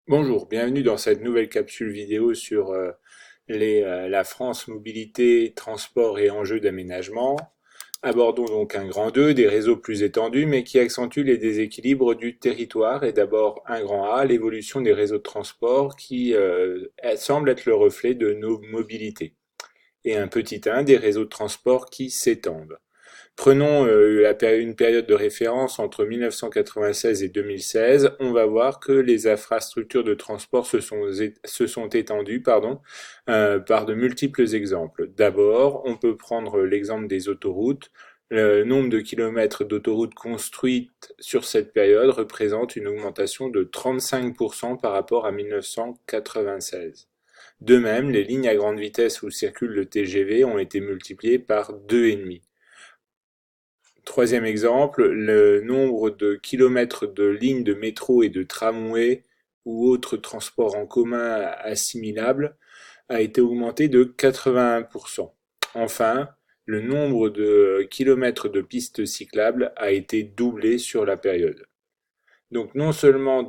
Bonjour, bienvenue dans cette nouvelle capsule vidéo sur la France mobilité, transport et enjeux d'aménagement. Abordons donc un grand 2, des réseaux plus étendus mais qui accentuent les déséquilibres du territoire et d'abord un grand A, l'évolution des réseaux de transport qui semble être le reflet de nos mobilités et un petit 1, des réseaux de transport qui s'étendent. Prenons une période de référence entre 1996 et 2016. On va voir que les infrastructures de transport se sont étendues par de multiples exemples. D'abord, on peut prendre l'exemple des autoroutes. Le nombre de kilomètres d'autoroutes construites sur cette période représente une augmentation de 35% par rapport à 1996. De même, les lignes à grande vitesse où circule le TGV ont été multipliées par 2,5. Troisième exemple, le nombre de kilomètres de lignes de métro et de tramway ou autres transports en commun assimilables a été augmenté de 81%. Enfin, le nombre de kilomètres de pistes cyclables a été doublé sur la période. Donc non seulement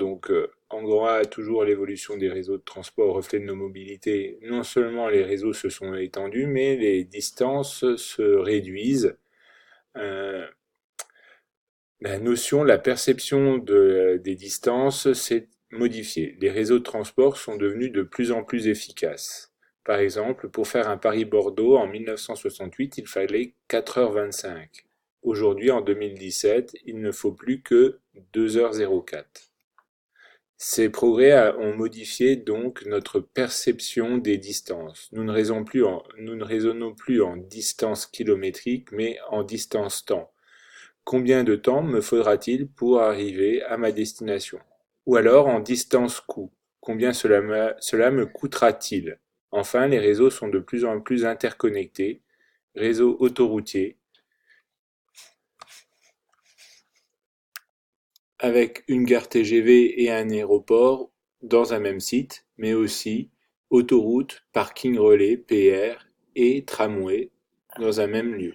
en gros A, toujours l'évolution des réseaux de transport au reflet de nos mobilités, non seulement les réseaux se sont étendus, mais les distances se réduisent. Euh, la perception des distances s'est modifiée. Les réseaux de transport sont devenus de plus en plus efficaces. Par exemple, pour faire un Paris-Bordeaux en 1968, il fallait 4h25. Aujourd'hui, en 2017, il ne faut plus que 2h04. Ces progrès ont modifié donc notre perception des distances. Nous ne raisonnons plus en distance kilométrique, mais en distance temps. Combien de temps me faudra-t-il pour arriver à ma destination? Ou alors en distance coût, combien cela me coûtera-t-il? Enfin, les réseaux sont de plus en plus interconnectés, réseaux autoroutiers, avec une gare TGV et un aéroport dans un même site, mais aussi autoroute, parking relais, PR et tramway dans un même lieu.